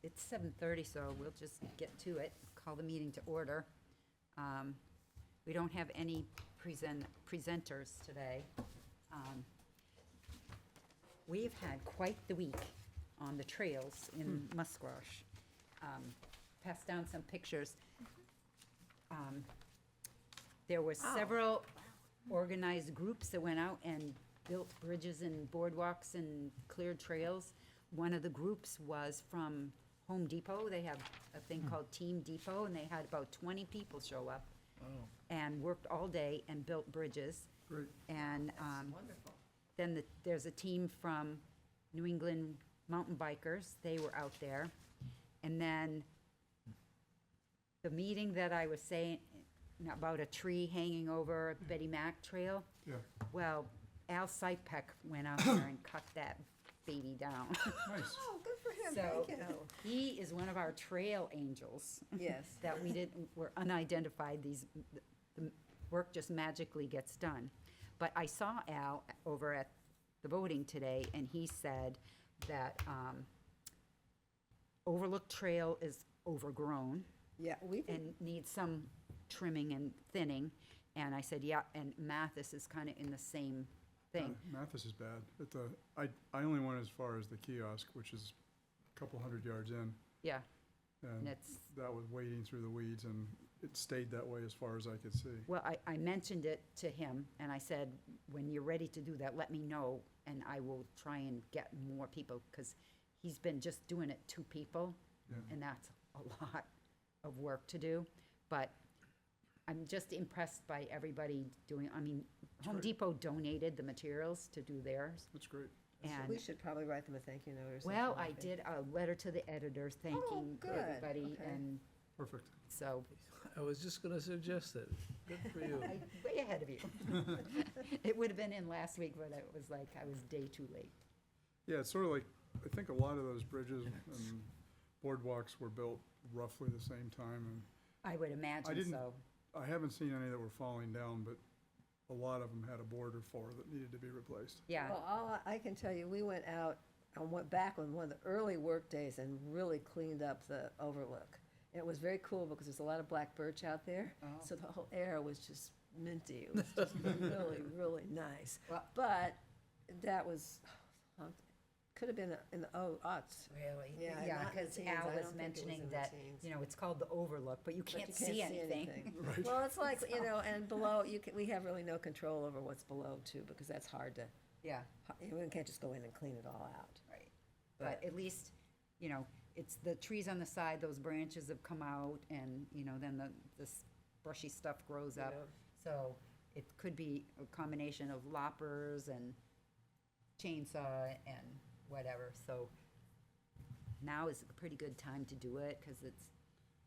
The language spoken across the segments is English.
It's 7:30, so we'll just get to it, call the meeting to order. We don't have any presenters today. We've had quite the week on the trails in Musquash. Passed down some pictures. There were several organized groups that went out and built bridges and boardwalks and cleared trails. One of the groups was from Home Depot. They have a thing called Team Depot, and they had about 20 people show up and worked all day and built bridges. Great. And Wonderful. then there's a team from New England Mountain Bikers. They were out there. And then the meeting that I was saying about a tree hanging over Betty Mac Trail, Yeah, well, Al Sipek went out there and cut that baby down. nice. Oh, good for him, So thank you. he is one of our trail angels. Yes. That were unidentified. The work just magically gets done. But I saw Al over at the voting today, and he said that Overlook Trail is overgrown Yeah, we did. and needs some trimming and thinning. And I said, yeah, and Mathis is kind of in the same thing. Mathis is bad. I only went as far as the kiosk, which is a couple hundred yards in. Yeah, And and it's, that was wading through the weeds, and it stayed that way as far as I could see. well, I mentioned it to him, and I said, when you're ready to do that, let me know, and I will try and get more people, because he's been just doing it 2 people, Yeah. and that's a lot of work to do. But I'm just impressed by everybody doing, I mean, Home great. Depot donated the materials to do theirs, That's great. and, We should probably write them a thank you note or something. well, I think. did a letter to the editors thanking good. everybody, Okay. and Perfect. so, I was just gonna suggest that. Good for you. I, way ahead of you. It would have been in last week, but it was like, I was day too late. Yeah, it's sort of like, I think a lot of those bridges and boardwalks were built roughly the same time, and I would imagine didn't- so. I haven't seen any that were falling down, but a lot of them had a board or 4 that needed to be replaced. Yeah, Well, all I can tell you, we went out and went back on one of the early work days and really cleaned up the overlook. It was very cool because there's a lot of black birch out there, Oh. so the whole air was just minty. It was just really, really nice. Well- But that was, could have been in the aughts. really. Yeah, Yeah, not in the because teens. Al I was don't think it was mentioning in the that, teens. you know, it's called the overlook, but you But can't you see anything. Right. Well, it's like, you know, and below, we have really no control over what's below too, because that's hard to, Yeah, we can't just go in and clean it all out. right. But at least, you know, it's the trees on the side, those branches have come out, and, you know, then this brushy stuff grows up. Yeah. So it could be a combination of loppers and chainsaw and whatever, so now is a pretty good time to do it, because it's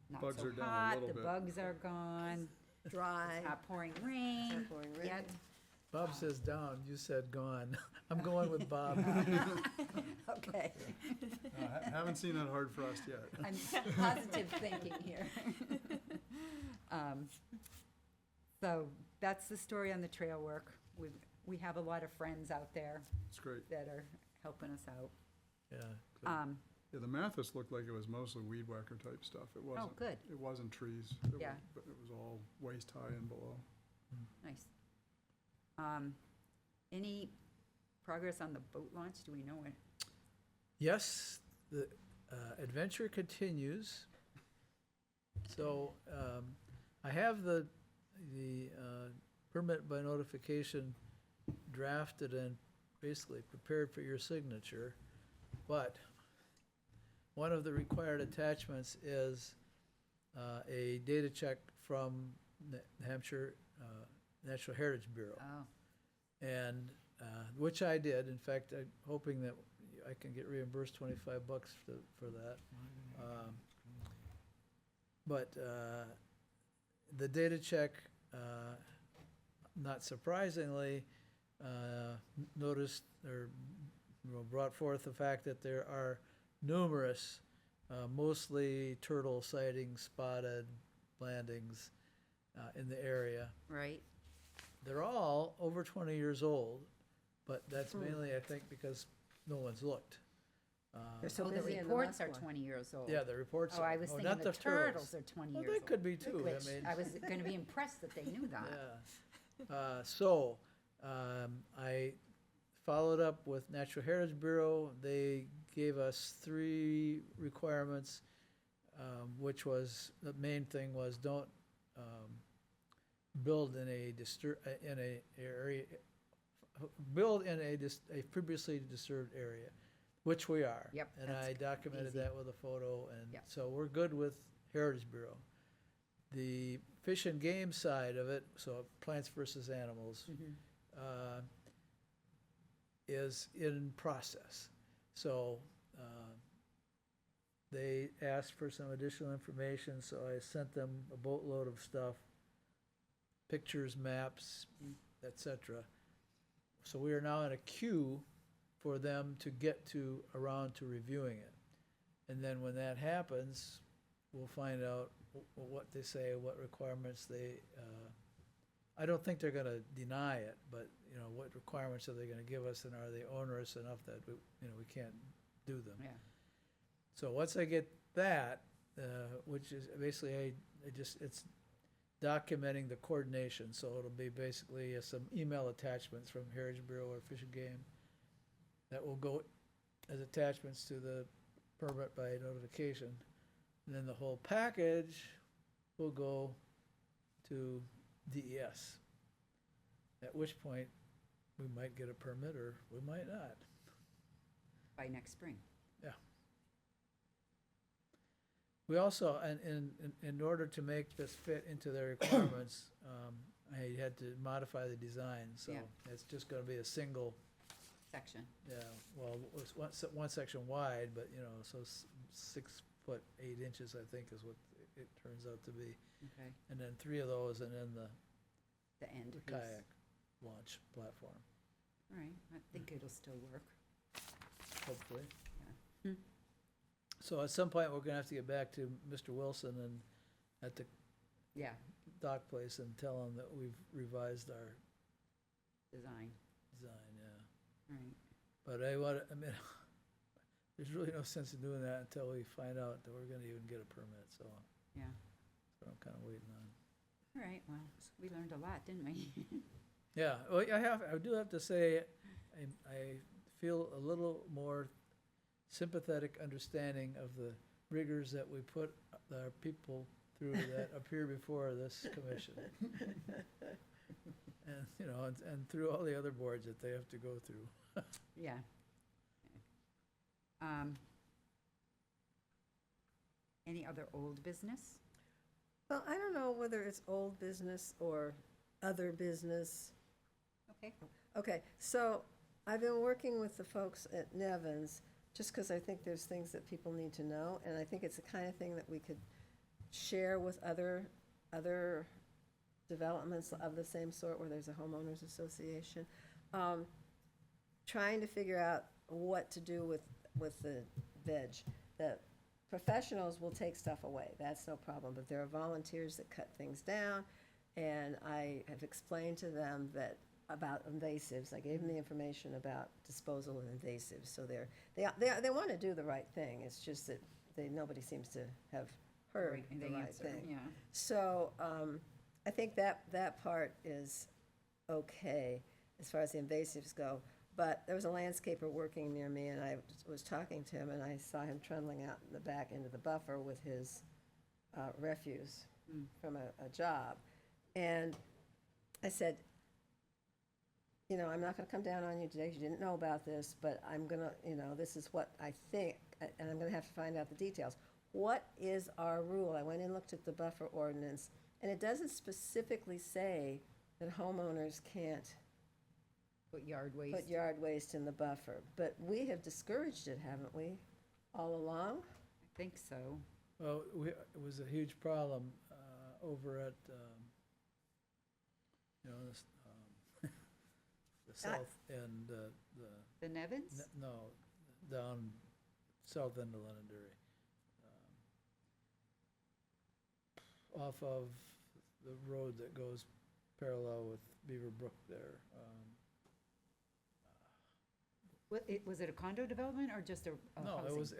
not Bugs so are down a hot, little the bit. bugs are gone, Dry. it's not pouring rain pouring rain. yet. Bob says down, you said gone. I'm going with Bob. Okay, Haven't seen that hard frost yet. I'm positive thinking here. So that's the story on the trail work. We have a lot of friends out there It's great. that are helping us out. Yeah. good. Yeah, the Mathis looked like it was mostly weed whacker type stuff. It wasn't. Oh, good, It wasn't trees. Yeah. But it was all waist high and below. nice. Any progress on the boat launch? Do we know it? Yes, the adventure continues. So I have the permit by notification drafted and basically prepared for your signature. But one of the required attachments is a data check from New Hampshire Natural Heritage Bureau. Oh, And, which I did, in fact, I'm hoping that I can get reimbursed $25 for that. But the data check, not surprisingly, noticed or brought forth the fact that there are numerous, mostly turtle sightings, spotted landings in the area. right, They're all over 20 years old, but that's mainly, I think, because no one's looked. They're so Oh, the busy in the reports are Musqueam. 20 years old. Yeah, the reports. Oh, I was oh, thinking not the turtles are 20 Well, years they old. could be too, Which I mean. I was gonna be impressed that they knew that. Yeah. I followed up with Natural Heritage Bureau. They gave us 3 requirements, which was, the main thing was don't build in a area, build in a previously disturbed area, which we are. Yep, And that's I documented easy. that with a photo, and Yep. so we're good with Heritage Bureau. The Fish and Game side of it, so plants versus animals, Mhm. uh, is in process. So they asked for some additional information, so I sent them a boatload of stuff, pictures, maps, etc. So we are now in a queue for them to get to, around to reviewing it. And then when that happens, we'll find out what they say, what requirements they, I don't think they're gonna deny it, but, you know, what requirements are they gonna give us, and are they onerous enough that, we can't do them? Yeah. So once I get that, which is basically, it's documenting the coordination, so it'll be basically some email attachments from Heritage Bureau or Fish and Game that will go as attachments to the permit by notification. And then the whole package will go to DES, at which point we might get a permit or we might not. By next spring. We also, in order to make this fit into their requirements, I had to modify the design, so Yeah. it's just gonna be a single, Section. yeah, well, it's one section wide, but, so 6 foot 8 inches, I think, is what it turns out to be. Okay. And then 3 of those, and then The end the piece. kayak launch platform, All right, I think it'll still work. hopefully. Yeah. So at some point, we're gonna have to get back to Mr. Wilson and at the Yeah, dock place and tell him that we've revised our design. design, yeah. All right. But there's really no sense in doing that until we find out that we're gonna even get a permit, so Yeah. that's what I'm kinda waiting on. All right, well, we learned a lot, didn't we? Yeah, well, I do have to say, I feel a little more sympathetic understanding of the rigors that we put our people through that appear before this commission. And, and through all the other boards that they have to go through. Yeah. Any other old business? Well, I don't know whether it's old business or other business. Okay. Okay, so I've been working with the folks at Nevins, just because I think there's things that people need to know, and I think it's the kind of thing that we could share with other developments of the same sort where there's a homeowners association. Trying to figure out what to do with the veg. The professionals will take stuff away, that's no problem, but there are volunteers that cut things down, and I have explained to them that about invasives. I gave them the information about disposal of invasives, so they want to do the right thing. It's just that nobody seems to have heard the right answer, thing. Yeah. So I think that part is okay as far as the invasives go. But there was a landscaper working near me, and I was talking to him, and I saw him trundling out in the back into the buffer with his refuse from a job. And I said, I'm not gonna come down on you today, you didn't know about this, but I'm gonna, this is what I think, and I'm gonna have to find out the details. What is our rule? I went and looked at the buffer ordinance, and it doesn't specifically say that homeowners can't Put yard waste. put yard waste in the buffer, but we have discouraged it, haven't we, all along? I think so. Well, it was a huge problem over at, the south end, The Nevins? no, down south end of Londonderry. Off of the road that goes parallel with Beaver Brook there. Was it a condo development or just a No, housing?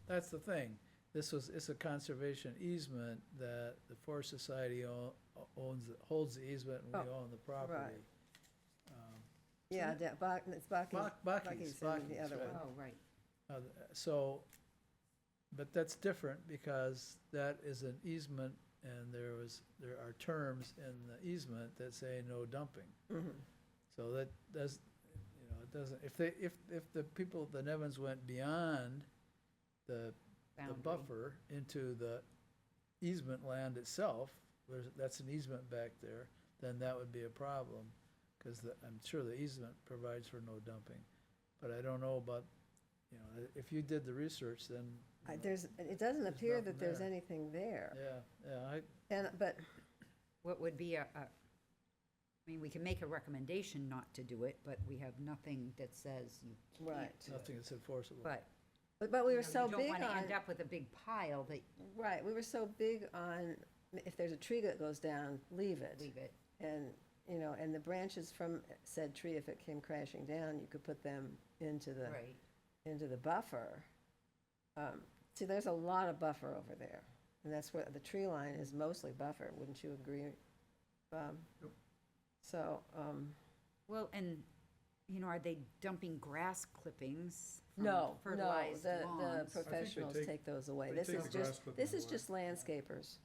that's the thing. It's a conservation easement that the Forest Society holds the easement and we Oh, own the property. right. Um, Yeah, it's Bucky's. Bucky's, and the other right. one. Oh, right. So, but that's different because that is an easement and there are terms in the easement that say no dumping. Mhm. So that does, it doesn't, if the people, the Nevins went beyond the Boundary. buffer into the easement land itself, that's an easement back there, then that would be a problem, because I'm sure the easement provides for no dumping. But I don't know about, if you did the research, then, It doesn't There's appear nothing that there's there. anything there. yeah, But What would be I mean, we can make a recommendation not to do it, but we have nothing that says you can't Right. do it. nothing that's enforceable. But, but we you were know, so you don't big want to on, end up with a big pile that, right, we were so big on, if there's a tree that goes down, leave it. leave it. And, and the branches from said tree, if it came crashing down, you could put them into Right. the buffer. See, there's a lot of buffer over there, and that's where the tree line is mostly buffer, wouldn't you agree? Yep. So, Well, and, are they dumping grass clippings from no, fertilized the lawns? professionals take- take those away. they This take is the grass just, clippings this is away. just landscapers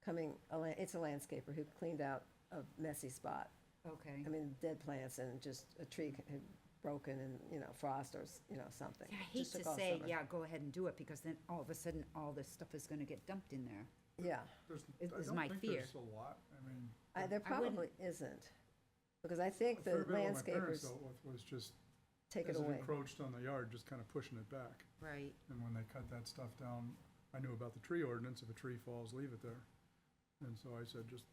coming, it's a landscaper who cleaned out a messy spot. Okay. I mean, dead plants and just a tree had broken and, frost or, something. I hate Just to took all say, summer. yeah, go ahead and do it, because then all of a sudden, all this stuff is gonna get dumped in there. Yeah, Is my fear. There's a lot, I mean. there I wouldn't- probably isn't, because I think a the fair bit of what my parents landscapers dealt with was just, take it as it away. encroached on the yard, just kind of pushing it back. Right. And when they cut that stuff down, I knew about the tree ordinance, if a tree falls, leave it there. And so I said, just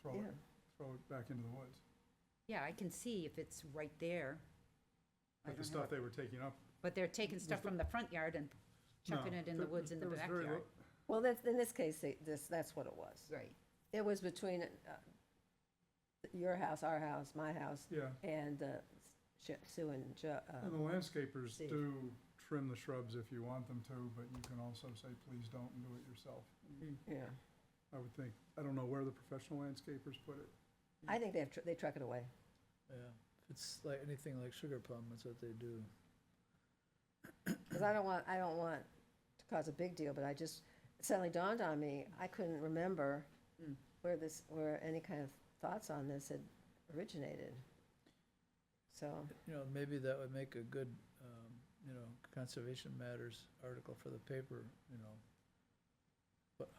throw Yeah. it back into the woods. Yeah, I can see if it's right there. I But the don't stuff have- they were taking up. But they're taking stuff from the front yard and chucking no, it in the there- woods in the there was very backyard. Well, that's, in this case, that's what it was. Right. It was between your house, our house, my house, Yeah, and Sue and and the landscapers Steve. do trim the shrubs if you want them to, but you can also say, please don't, and do it yourself. yeah. I would think, I don't know where the professional landscapers put it. I think they truck it away. Yeah, if it's like anything like sugar plum, that's what they do. Because I don't want to cause a big deal, but it suddenly dawned on me, I couldn't remember Mm. where any kind of thoughts on this had originated. So, Maybe that would make a good, conservation matters article for the paper,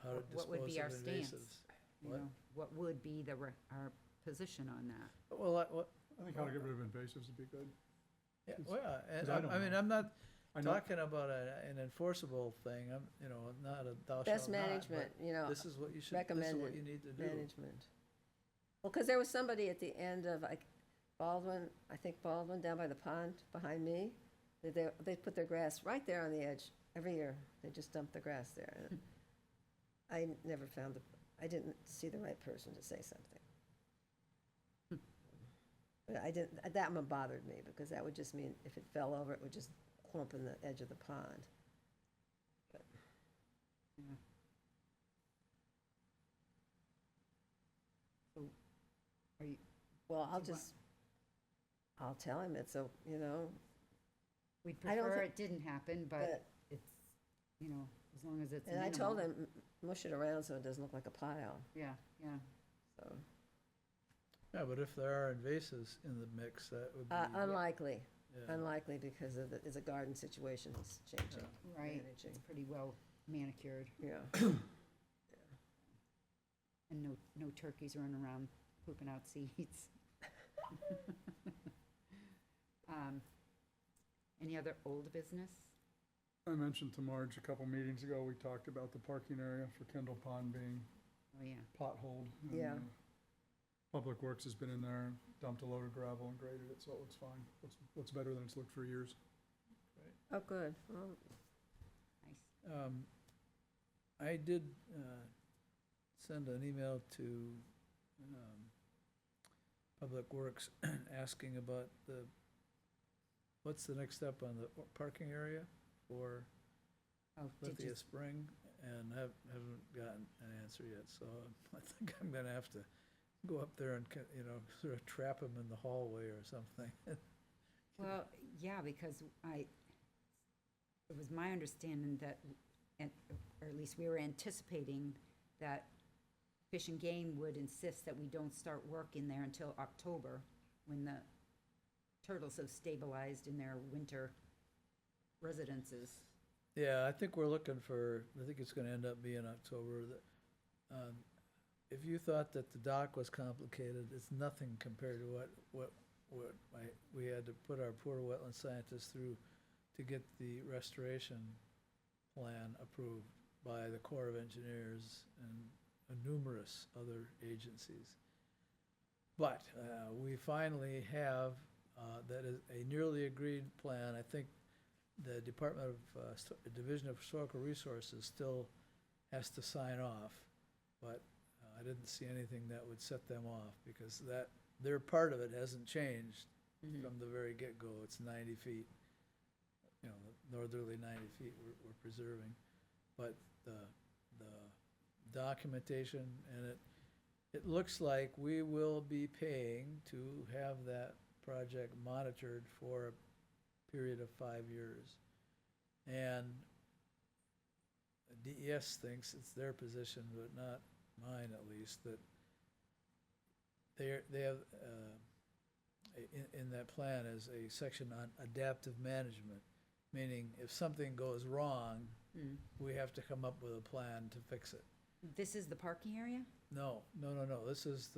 how to What would dispose be of our stance? invasives. You What? know, what would be our position on that? Well, I think how to get rid of invasives would be good. yeah, Cause- well, yeah, and 'cause I don't I mean, know. I'm not I know, talking about an enforceable thing, I'm, not a thou shalt not. best but management, This is what you should, this is recommended what you need to do. management. Well, because there was somebody at the end of, like, Baldwin, I think Baldwin, down by the pond behind me, they put their grass right there on the edge every year. They just dump the grass there. And I never I didn't see the right person to say something. But that one bothered me, because that would just mean if it fell over, it would just clump in the edge of the pond. Yeah. So, are you, Well, Do you want- I'll tell him it's we'd I don't prefer think- it didn't happen, but but, it's, as long as it's and I told minimal. him, mush it around so it doesn't look like a pile, Yeah, yeah. so. Yeah, but if there are invasives in the mix, that would be. Unlikely, yeah. unlikely, because it's a garden situation that's changing, Right, managing, it's pretty well manicured, yeah. and no turkeys running around pooping out seeds. Any other old business? I mentioned to Marge a couple meetings ago, we talked about the parking area for Kendall Pond being Oh, yeah. potholed. and, Yeah. Public Works has been in there, dumped a load of gravel and graded it, so it looks fine. Looks better than it's looked for years. Oh, good, well, Nice. I did send an email to Public Works asking about the what's the next step on the parking area for Oh, did you, Lithia Spring? And haven't gotten an answer yet, so I think I'm gonna have to go up there and, sort of trap them in the hallway or something. well, yeah, because it was my understanding that, or at least we were anticipating that Fish and Game would insist that we don't start work in there until October, when the turtles have stabilized in their winter residences. Yeah, I think it's gonna end up being October. If you thought that the dock was complicated, it's nothing compared to what we had to put our poor wetland scientists through to get the restoration plan approved by the Corps of Engineers and numerous other agencies. But we finally have, that is a nearly agreed plan. I think the Division of Historical Resources still has to sign off, but I didn't see anything that would set them off, because their part of it hasn't changed from the very get-go. It's 90 feet, northerly 90 feet we're preserving. But the documentation, and it looks like we will be paying to have that project monitored for a period of 5 years. And DES thinks it's their position, but not mine at least, that they have, in that plan is a section on adaptive management, meaning if something goes wrong, we have to come up with a plan to fix it. This is the parking area? No, this is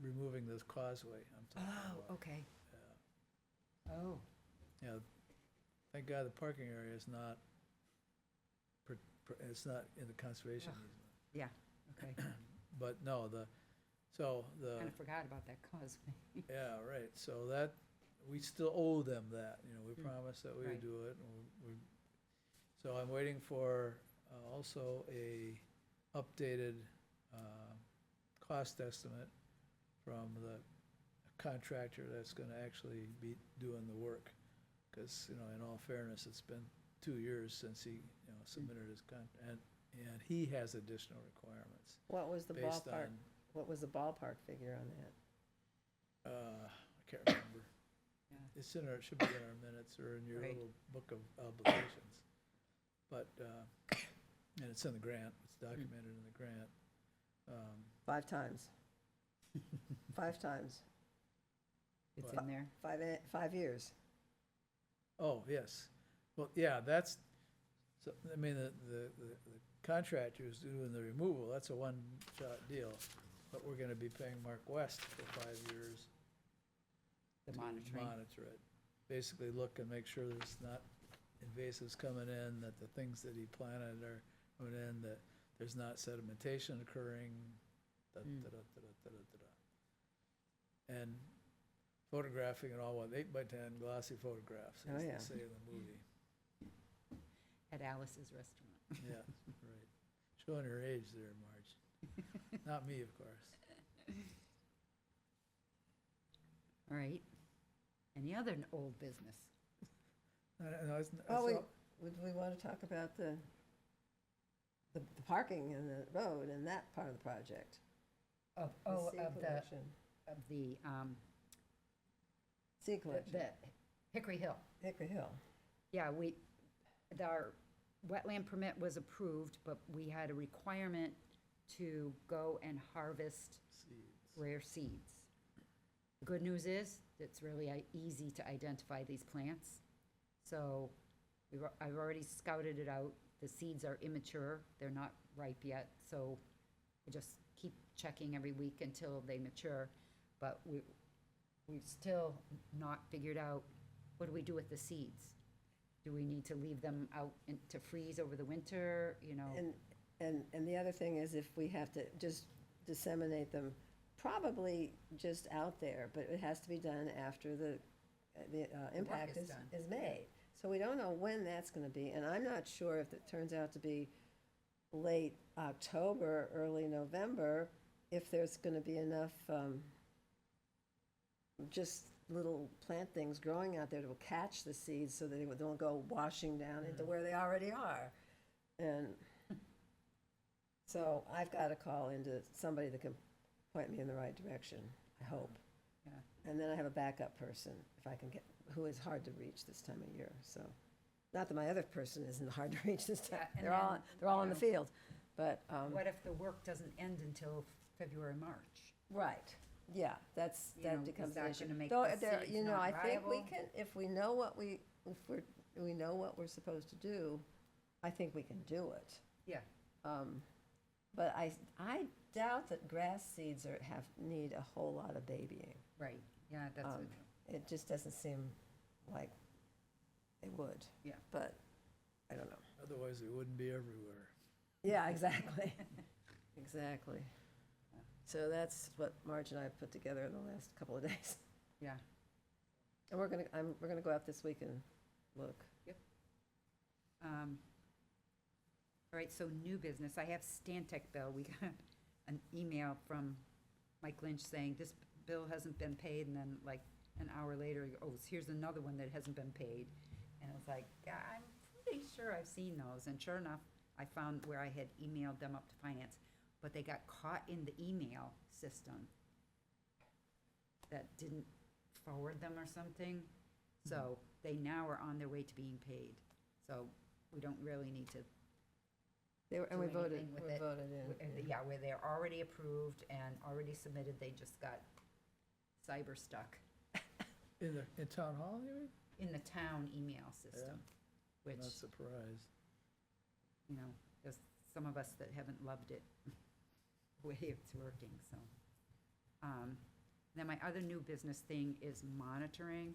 removing this causeway I'm talking about. Oh, okay. Yeah. Oh, Yeah, thank God the parking area is not, it's not in the conservation Ugh. easement. yeah, okay. But no, Kind of forgot about that causeway. yeah, right, so we still owe them that, we promised that we would Right. do it, and so I'm waiting for also a updated cost estimate from the contractor that's gonna actually be doing the work. Because, in all fairness, it's been 2 years since he, submitted his and he has additional requirements What was the based ballpark, on, what was the ballpark figure on that? I can't remember. Yeah. It should be in our minutes or in your Right. little book of obligations. But, and it's in the grant, it's documented in the grant. 5 times. 5 times, It's What? in there. 5 years. Oh, yes. Well, yeah, so, I mean, the contractor who's doing the removal, that's a one-shot deal. But we're gonna be paying Mark West for 5 years The to monitoring. monitor it. Basically look and make sure there's not invasives coming in, that the things that he planted are coming in, that there's not sedimentation occurring, and photographing it all with 8x10 glossy photographs, Oh, as yeah. they say in the movie. At Alice's restaurant. Yeah, right. Showing her age there, Marge. Not me, of course. All right. Any other old business? No, it's- Oh, it's all- we want to talk about the parking and the road and that part of the project. Of, The seed collection. of the, Seed collection, the Hickory Hill. Hickory Hill. Yeah, our wetland permit was approved, but we had a requirement to go and harvest seeds. rare seeds. The good news is, it's really easy to identify these plants. So I've already scouted it out. The seeds are immature, they're not ripe yet, so I just keep checking every week until they mature. But we've still not figured out, what do we do with the seeds? Do we need to leave them out to freeze over the winter, And the other thing is, if we have to just disseminate them, probably just out there, but it has to be done after the impact is is done. made. So we don't know when that's gonna be, and I'm not sure if it turns out to be late October, early November, if there's gonna be enough, just little plant things growing out there that will catch the seeds so they don't go washing down into where they already are. And so I've got to call into somebody that can point me in the right direction, I hope. Yeah. And then I have a backup person, if I can get, who is hard to reach this time of year, so. Not that my other person isn't hard to reach this time, Yeah, and they're all then, in the you know, field, but, What if the work doesn't end until February, March? right, yeah, that You know, becomes is an that issue. gonna make Though the there, seeds you know, not I think we viable? can, if we know what we know what we're supposed to do, I think we can do it. Yeah, But I doubt that grass seeds need a whole lot of babying. right, yeah, that's, Um, It just doesn't seem like they would. Yeah. But, I don't know. Otherwise, it wouldn't be everywhere. Yeah, exactly. Exactly. So that's what Marge and I put together in the last couple of days. yeah. And we're gonna go out this week and look. All right, so new business, I have Stantec bill, we got an email from Mike Lynch saying this bill hasn't been paid, and then like an hour later, he goes, oh, here's another one that hasn't been paid. And I was like, yeah, I'm pretty sure I've seen those, and sure enough, I found where I had emailed them up to finance, but they got caught in the email system that didn't forward them or something, so they now are on their way to being paid, so we don't really need to And we do voted, anything with we it. voted in. Yeah, where they're already approved and already submitted, they just got cyber stuck In town hall, you mean? in the town email system, which, Not surprised. you know, there's some of us that haven't loved it, the way it's working, so. Then my other new business thing is monitoring.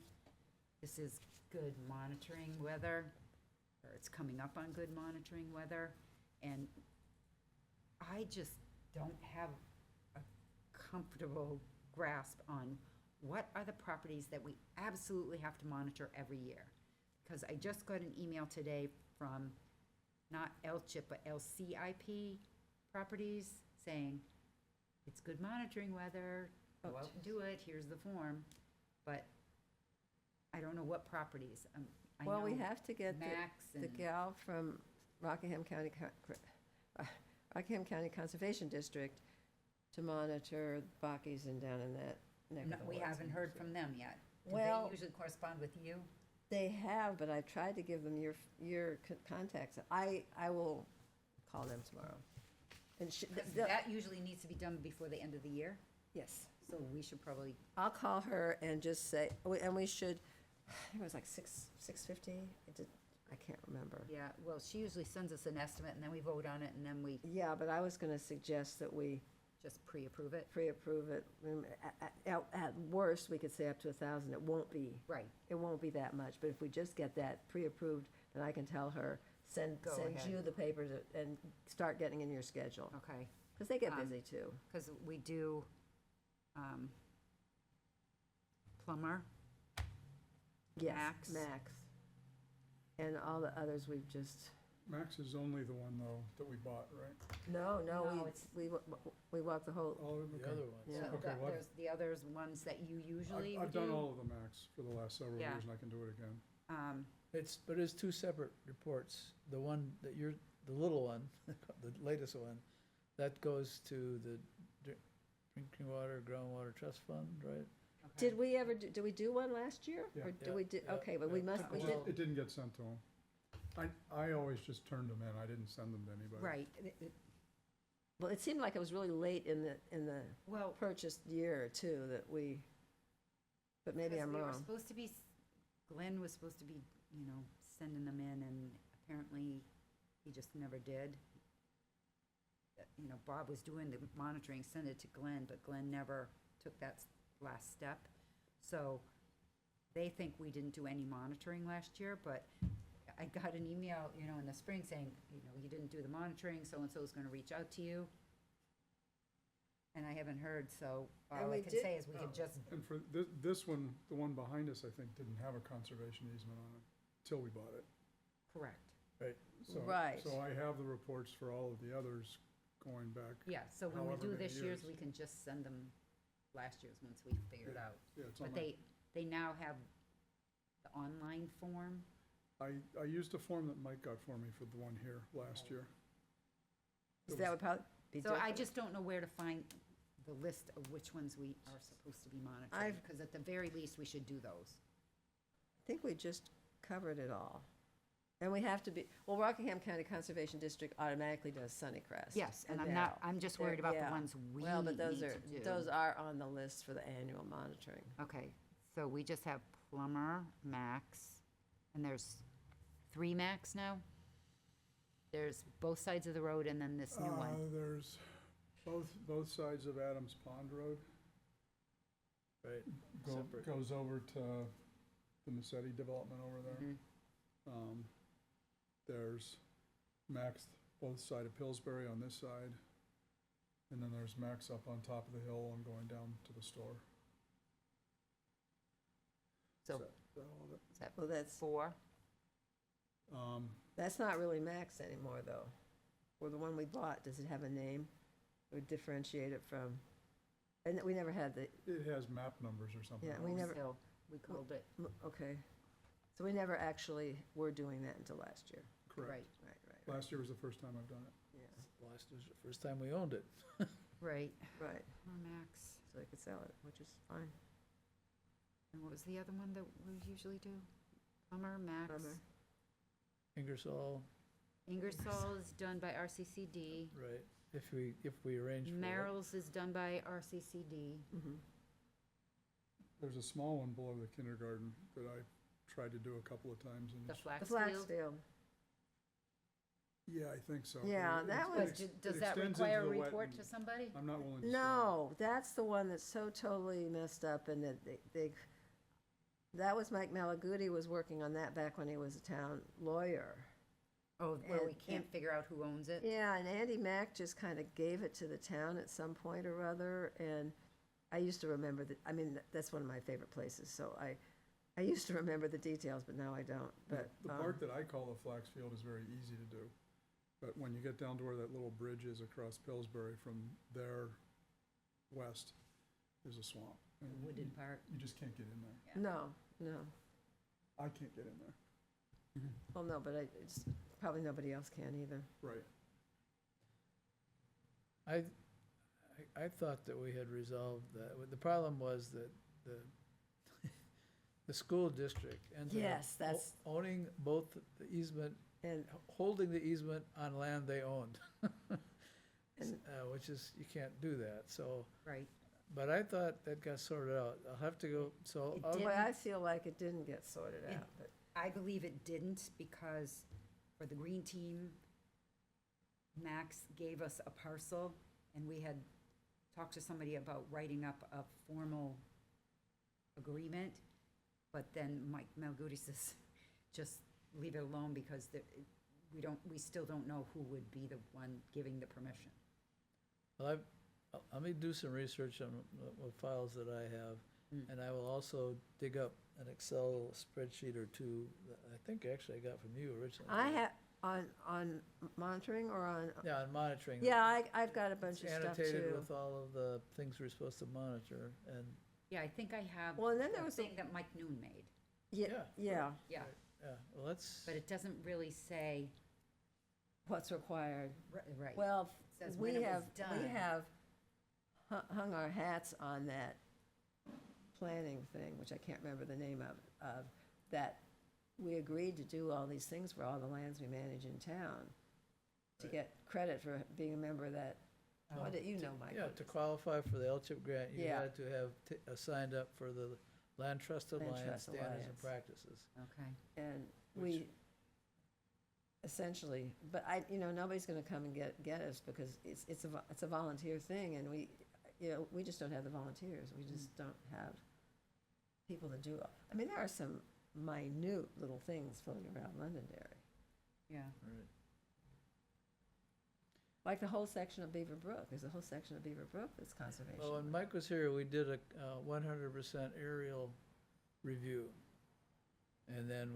This is good monitoring weather, or it's coming up on good monitoring weather, and I just don't have a comfortable grasp on what are the properties that we absolutely have to monitor every year. Because I just got an email today from not LCHIP, but LCIP properties saying, it's good monitoring weather, go Oh, out and do it, here's the form. But I don't know what properties. I Well, we know have to get Max the and, gal from Rockingham County Conservation District to monitor Bockies and down in that neck no, of the we woods. haven't heard from them yet. Do Well- they usually correspond with you? They have, but I've tried to give them your contacts. I will call them tomorrow. And Because that usually needs to be done before the end of the year, yes, so we should probably, I'll call her and just say, and we should, I think it was like 6:50. I can't remember. yeah, well, she usually sends us an estimate, and then we vote on it, and then we Yeah, but I was gonna suggest that we just pre-approve it. pre-approve it. At worst, we could say up to 1,000. It won't be that much, but if we just get that pre-approved, then I can tell her, send Go ahead. you the papers and start getting in your schedule. Okay, Because they get Um, busy too. because we do, plumber, Yes, Max. Max. And all the others we've just, Max is only the one though that we bought, right? no, No, we, it's- we walked the whole, Oh, The okay. other ones. Yeah. so Okay, what- there's the others ones that you usually I've do. done all of the Max for the last several Yeah. years and I can do it again. But it's two separate reports. The one that the little one, the latest one, that goes to the Drinking Water, Groundwater Trust Fund, right? Okay. did we do one last year? Yeah. Or did Yeah, we do, yeah, okay, but we yeah. must, It we just- did, It didn't get sent to him. I always just turned them in. I didn't send them to anybody. Right, well, it seemed like it was really late in the well, purchase year too that we, but maybe because I'm we were wrong. supposed to be, Glenn was supposed to be, sending them in, and apparently he just never did. Bob was doing the monitoring, sent it to Glenn, but Glenn never took that last step. So they think we didn't do any monitoring last year, but I got an email, in the spring saying, you didn't do the monitoring, so-and-so is gonna reach out to you. And I haven't heard, so And all I we can did- say is we could just, And for this one, the one behind us, I think, didn't have a conservation easement on it till we bought it. correct. So- Right. So I have the reports for all of the others going back. Yeah, so when we However do many this year's, years. we can just send them last year's once we figure it out. Yeah, it's on But my, they now have the online form. I used a form that Mike got for me for the one here last year. So that would probably be So different. I just don't know where to find the list of which ones we are supposed to be monitoring, I've- because at the very least, we should do those. I think we just covered it all. And we have to be, well, Rockingham County Conservation District automatically does Sunnycrest. Yes, and I'm now. not, I'm just worried about the Yeah. ones we Well, but need those to are, do. those are on the list for the annual monitoring. Okay, so we just have Plummer, Max, and there's 3 Max now? There's both sides of the road and then this new one. There's both sides of Adams Pond Road. Right, Go- Separate. Goes over to the Massetti development over there. Mhm. There's Max both side of Pillsbury on this side. And then there's Max up on top of the hill and going down to the store. So, Is that all of it? is that Well, that's, 4? that's not really Max anymore, though. Or the one we bought, does it have a name? Or differentiate it from, and we never had the, It has map numbers or something. Yeah, we never- Hill, we called it, okay. So we never actually were doing that until last year. Correct. right, Right, Last year was the first time I've done it. yeah, last was the first time we owned it. right. right. Plummer, Max, So they could sell it, which is fine. and what was the other one that we usually do? Plummer, Max. Plummer. Ingersoll, Ingersoll is done by RCCD. right, if we arrange for it. Merrill's is done by RCCD. Mhm. There's a small one below the kindergarten that I tried to do a couple of times and The it's, The Flaxfield. Flaxfield, yeah, I think so. Yeah, It- that it was- ex- Does it that extends into require a the wet report and to somebody? I'm not willing to. start. no, that's the one that's so totally messed up and that that was Mike Malaguti was working on that back when he was a town lawyer. Oh, where we And- can't figure out who owns it? Yeah, and Andy Mack just kind of gave it to the town at some point or other, and I used to remember that, I mean, that's one of my favorite places, so I used to remember the details, but now I don't, but. The part that I call the Flaxfield is very easy to do. But when you get down to where that little bridge is across Pillsbury from there west, there's a swamp. And you- Wooded part. You just can't get in there. No, no, I can't get in there. well, no, but it's, probably nobody else can either. Right. I thought that we had resolved that. The problem was that the school district ended up Yes, that's- owning both the easement, And, holding the easement on land they owned. And- Which is, you can't do that, so, Right. but I thought that got sorted out. I'll have to go, so. It I'll- did. boy, I feel like it didn't get sorted It- out, but, I believe it didn't because for the green team, Max gave us a parcel and we had talked to somebody about writing up a formal agreement. But then Mike Malguti says, just leave it alone because we still don't know who would be the one giving the permission. Well, let me do some research on what files that I have, Mm. and I will also dig up an Excel spreadsheet or two that I think actually I got from you originally. I have, on monitoring or on, Yeah, on monitoring. yeah, I've got a bunch It's of stuff annotated too. with all of the things we're supposed to monitor, and, Yeah, I think I have Well, and then there a was, a- thing that Mike Noon made, yeah, Yeah. yeah, yeah, yeah, well, that's, but it doesn't really say, what's required. right. Well, Says when we it was have, we done. have hung our hats on that planning thing, which I can't remember the name of, that we agreed to do all these things for all the lands we manage in town, to Right. get credit for being a member of that, Oh. what did you know, Mike? yeah, to qualify for the LCHIP grant, you Yeah. had to have signed up for the Land Trust Land Alliance Trust Standards and Alliance. Practices. Okay. And Which- we, essentially, but nobody's gonna come and get us, because it's a volunteer thing, and we just don't have the volunteers, we just don't have people to do it. I mean, there are some minute little things floating around Londonderry, Yeah. Right. like the whole section of Beaver Brook, there's a whole section of Beaver Brook that's conservation. Well, when Mike was here, we did a 100% aerial review. And then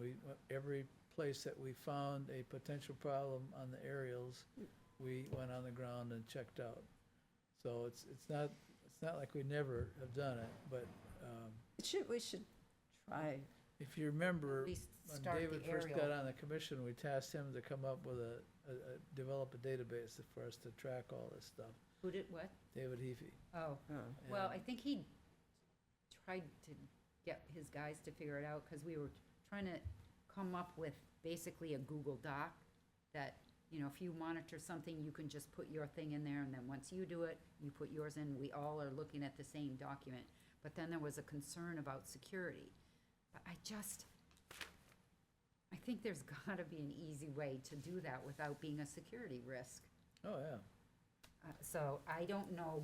every place that we found a potential problem on the aerials, we went on the ground and checked out. So it's not like we never have done it, but, We should If you remember, At least when start David the first got aerial. on the commission, we tasked him to come up with develop a database for us to track all this stuff. Who did, what? David Heafy. Oh, well, I think he tried to get his guys to figure it out, because we were trying to come up with basically a Google Doc that, you know, if you monitor something, you can just put your thing in there, and then once you do it, you put yours in, we all are looking at the same document. But then there was a concern about security. But I think there's gotta be an easy way to do that without being a security risk. Oh, yeah. So I don't know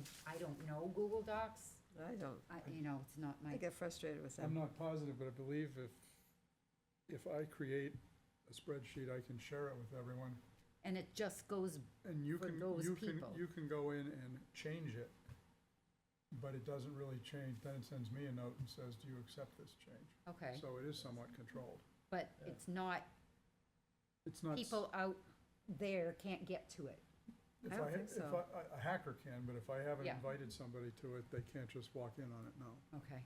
Google Docs. I don't, You know, it's not I my, get frustrated with I'm them. not positive, but I believe if I create a spreadsheet, I can share it with everyone. and it just goes, And you For can, those you can, people. you can go in and change it, but it doesn't really change. Then it sends me a note and says, do you accept this change? okay, So it is somewhat controlled. but Yeah. it's not, It's not. people out there can't get to it. If I don't ha- think so. A hacker can, but if I haven't Yeah. invited somebody to it, they can't just walk in on it, no. Okay.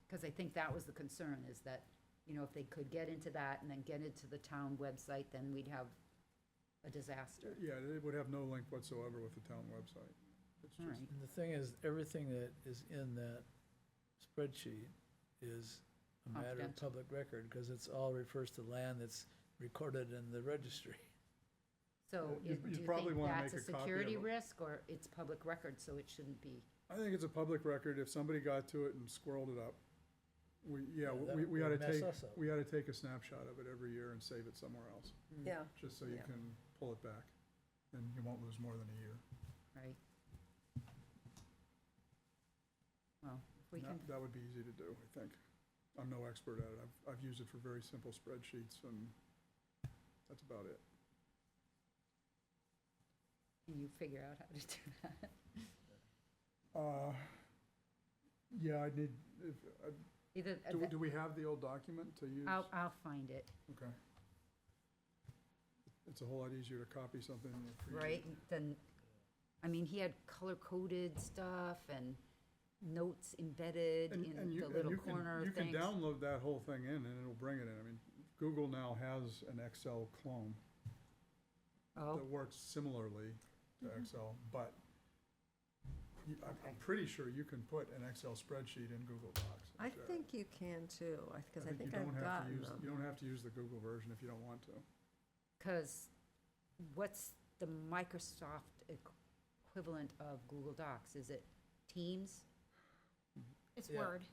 Because I think that was the concern, is that, you know, if they could get into that and then get into the town website, then we'd have a disaster. Yeah, it would have no link whatsoever with the town website. It's All just, right, And the thing is, everything that is in that spreadsheet is a matter of Confidential. public record, because it's all refers to land that's recorded in the registry. so You- do you'd you probably think wanna that's a make a copy of security it. risk, or it's public record, so it shouldn't be? I think it's a public record. If somebody got to it and squirreled it up, that we would ought to mess take, us up. we ought to take a snapshot of it every year and save it somewhere else, Yeah, just so you Yeah. can pull it back. And you won't lose more than a year. Right. Well, if we And can, that would be easy to do, I think. I'm no expert at it. I've used it for very simple spreadsheets, and that's about it. can you figure out how to do that? Yeah, I need, Either, do we have the old document to use? I'll find it, Okay. It's a whole lot easier to copy something than to freeze it. right? Then, I mean, he had color-coded stuff and notes embedded And in you, the and little you can, corner you can things. download that whole thing in and it'll bring it in. I mean, Google now has an Excel clone Oh, that works similarly to Excel, but I'm Okay. pretty sure you can put an Excel spreadsheet in Google Docs. and I share it. think you can too, because I think you don't I've have to gotten use- them. You don't have to use the Google version if you don't want to. because what's the Microsoft equivalent of Google Docs? Is it Teams? It's Yeah. Word.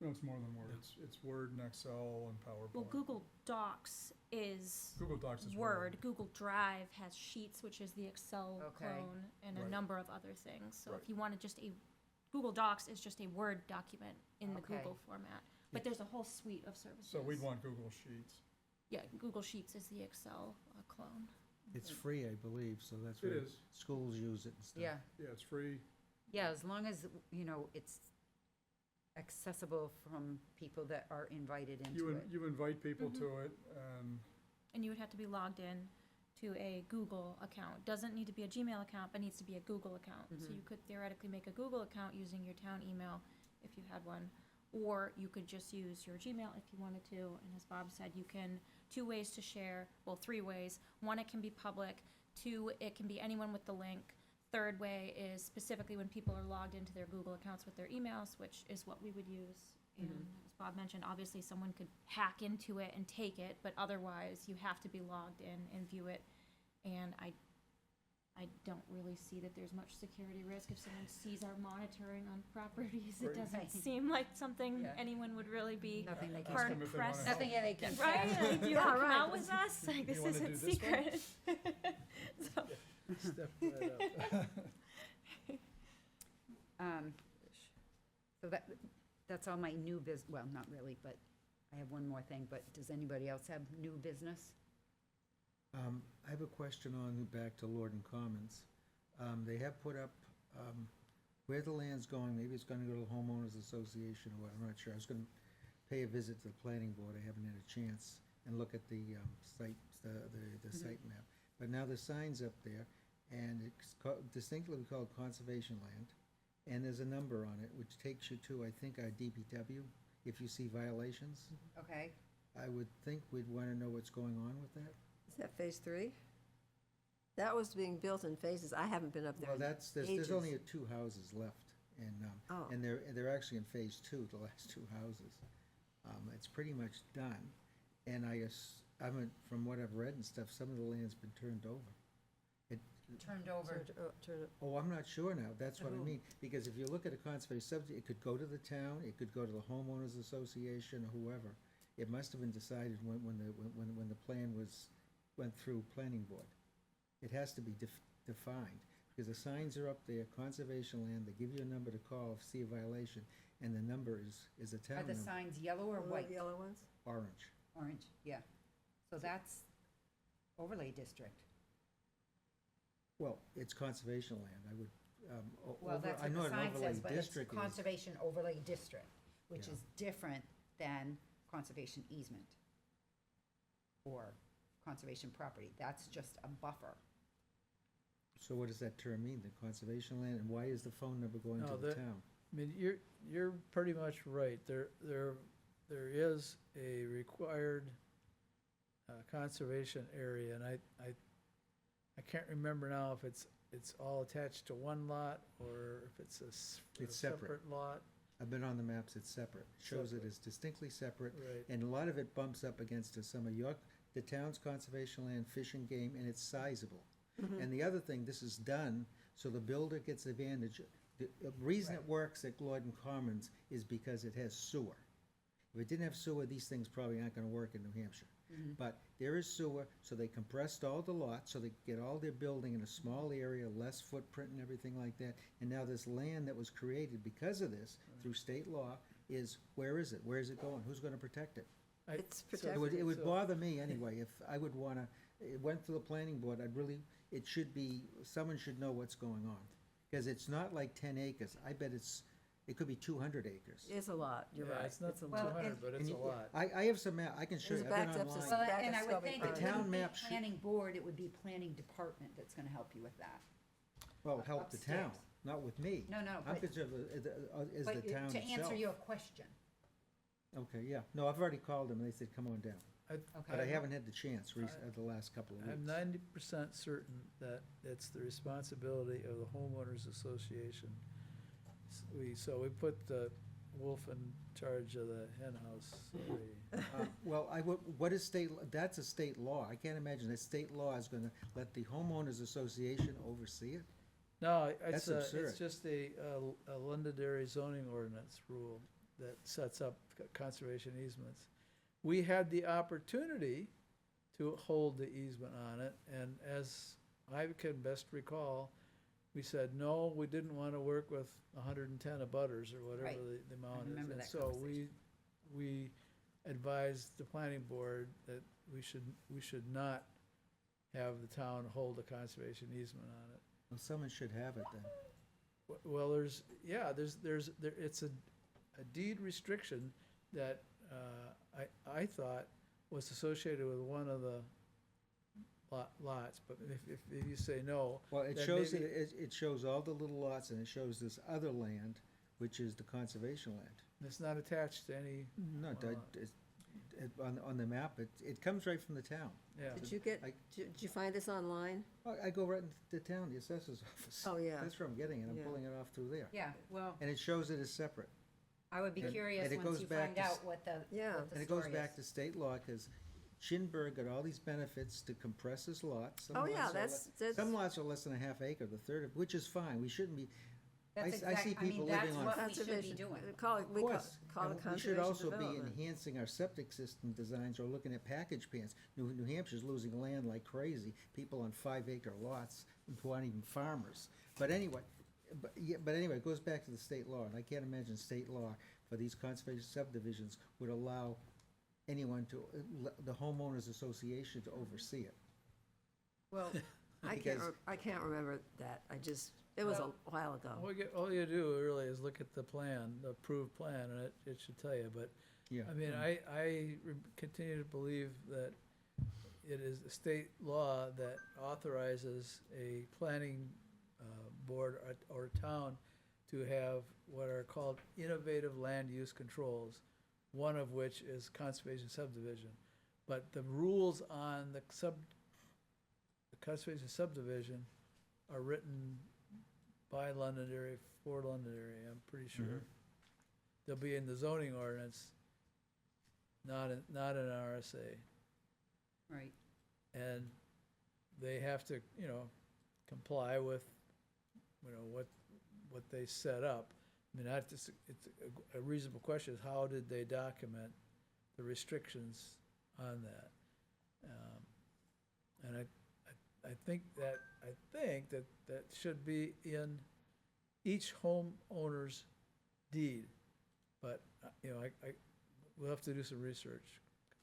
No, it's more than Word. Yeah. It's Word and Excel and PowerPoint. Well, Google Docs is Google Docs is Word. Google Drive has Sheets, which is the Excel Okay. clone, and a Right. number of other things. So Right. if you wanted just Google Docs is just a Word document in the Okay. Google format. But there's a whole suite of services. So we'd want Google Sheets. Yeah, Google Sheets is the Excel clone. It's free, I believe, so that's It why is. schools use it and stuff. Yeah, Yeah, it's free. yeah, as long as, you know, it's accessible from people that are invited into it. You invite people Mhm. to it, and And you would have to be logged in to a Google account. Doesn't need to be a Gmail account, but needs to be a Google account. So Mhm. you could theoretically make a Google account using your town email if you had one. Or you could just use your Gmail if you wanted to. And as Bob said, you can, 2 ways to share, well, 3 ways. 1, it can be public. 2, it can be anyone with the link. 3rd way is specifically when people are logged into their Google accounts with their emails, which is what we would use. And as Bob mentioned, obviously someone could hack into it and take it, but otherwise you have to be logged in and view it. And I don't really see that there's much security risk if someone sees our monitoring on properties. It Right. doesn't Right. seem like something Yeah. anyone would really be Nothing they ask can, hard them if they wanna pressed. help. nothing they can. Right? Like, do you Yeah, want to come right. out with us? Like, this wanna isn't do this one? secret. So, Step right up. So that's all my new well, not really, but I have one more thing, but does anybody else have new business? I have a question on, back to Lord and Commons. They have put up, where the land's going, maybe it's gonna go to the homeowners association or what, I'm not sure. I was gonna pay a visit to the planning board, I haven't had a chance, and look at the site, the site map. But now the sign's up there, and it's distinctly called conservation land, and there's a number on it, which takes you to, I think, our DPW if you see violations. Okay, I would think we'd want to know what's going on with that. Is that phase 3? That was being built in phases. I haven't been up there Well, in there's ages. only 2 houses left, Oh. and they're actually in phase 2, the last 2 houses. It's pretty much done, and from what I've read and stuff, some of the land's been turned over. turned over. Turn it- Oh, I'm not sure now, that's what I who? mean, because if you look at a conservation subdivision, it could go to the town, it could go to the homeowners association, or whoever. It must have been decided when the plan went through planning board. It has to be defined, because the signs are up there, conservation land, they give you a number to call if you see a violation, and the number is a Are town the number, signs yellow or the white? yellow ones? orange. Orange, yeah. So that's overlay district. Well, it's conservation land, I would, Well, that's I what know the an sign overlay says, but it's district is, conservation overlay district, which Yeah. is different than conservation easement or conservation property. That's just a buffer. so what does that term mean, the conservation land, and why is the phone number going No, to the that- town? I mean, you're pretty much right. There is a required conservation area, and I can't remember now if it's all attached to one lot, or if it's a It's separate. separate lot. I've been on the maps, it's separate, shows it Separate. as distinctly separate, Right. and a lot of it bumps up against some of the town's conservation land, fish and game, and it's sizable. And the other thing, this is done, so the builder gets advantage. The reason it works at Gordon Commons is because it has sewer. If it didn't have sewer, these things probably aren't gonna work in New Hampshire. But there is sewer, so they compressed all the lots, so they get all their building in a small area, less footprint and everything like that. And now this land that was created because of this, through state law, where is it? Where is it going? Who's gonna protect it? It's So- protected. It would so- bother me anyway, if I would wanna, it went through the planning board, it should be, someone should know what's going on. Cause it's not like 10 acres, I bet it could be 200 acres. It's a lot, you're Yeah, right. it's not a Well, lot. 200, but it's And a lot. I have some map, I can show It's you, backed I've up been to Well, online. back and of I would Shelby think Pond. it The town wouldn't be map should- planning board, it would be planning department that's gonna help you with that. Well, help the town, upstairs. not with me. No, I'm but, concerned is the but town to answer itself. your question, Okay, yeah, no, I've already called them, and they said, come on down, but I okay? haven't had the chance the last couple of weeks. I'm 90% certain that it's the responsibility of the homeowners association. So we put the wolf in charge of the hen house. Well, what is that's a state law, I can't imagine that state law is gonna let the homeowners association oversee it? No, That's it's absurd. just a Londonderry zoning ordinance rule that sets up conservation easements. We had the opportunity to hold the easement on it, and as I can best recall, we said, no, we didn't want to work with 110 abutters or whatever Right. the amount is. remember And that so conversation. we advised the planning board that we should not have the town hold a conservation easement on it. Well, someone should have it then. Well, it's a deed restriction that I thought was associated with one of the lots, but if you say no, Well, it Then shows, maybe- it shows all the little lots, and it shows this other land, which is the conservation land. it's not attached to any, No, Well, on the map, it comes right from the town. yeah. Did you find this online? I go right into the town, the assessor's office. Oh, yeah. That's where I'm getting it, I'm Yeah. pulling it off through there. Yeah, well, And it shows it as separate. I would be And- curious and it once goes you back find to out what the Yeah. what the And it goes story back is. to state law, because Schinberg got all these benefits to compress his lots. Some Oh, lots yeah, are that's, Some lots are less than a half acre, the third of, which is fine, we shouldn't be, That's I see exact, I mean, people that's living on- what we should be conservation. doing. We of call course. it and conservation we should also be development. enhancing our septic system designs, or looking at package plans. New Hampshire's losing land like crazy, people on 5-acre lots who aren't even farmers. But anyway, it goes back to the state law, and I can't imagine state law for these conservation subdivisions would allow anyone the homeowners association to oversee it. Well, Because- I can't remember that. It was a Well, while ago. All you do really is look at the plan, the approved plan, and it should tell you, but Yeah. I mean, I continue to believe that it is the state law that authorizes a planning board or town to have what are called innovative land use controls, one of which is conservation subdivision. But the rules on the conservation subdivision are written by Londonderry for Londonderry, I'm pretty sure. They'll be in the zoning ordinance, not in RSA. Right. And they have to, comply with, what they set up. I mean, it's a reasonable question is how did they document the restrictions on that? And I think that should be in each homeowner's deed. But, we'll have to do some research.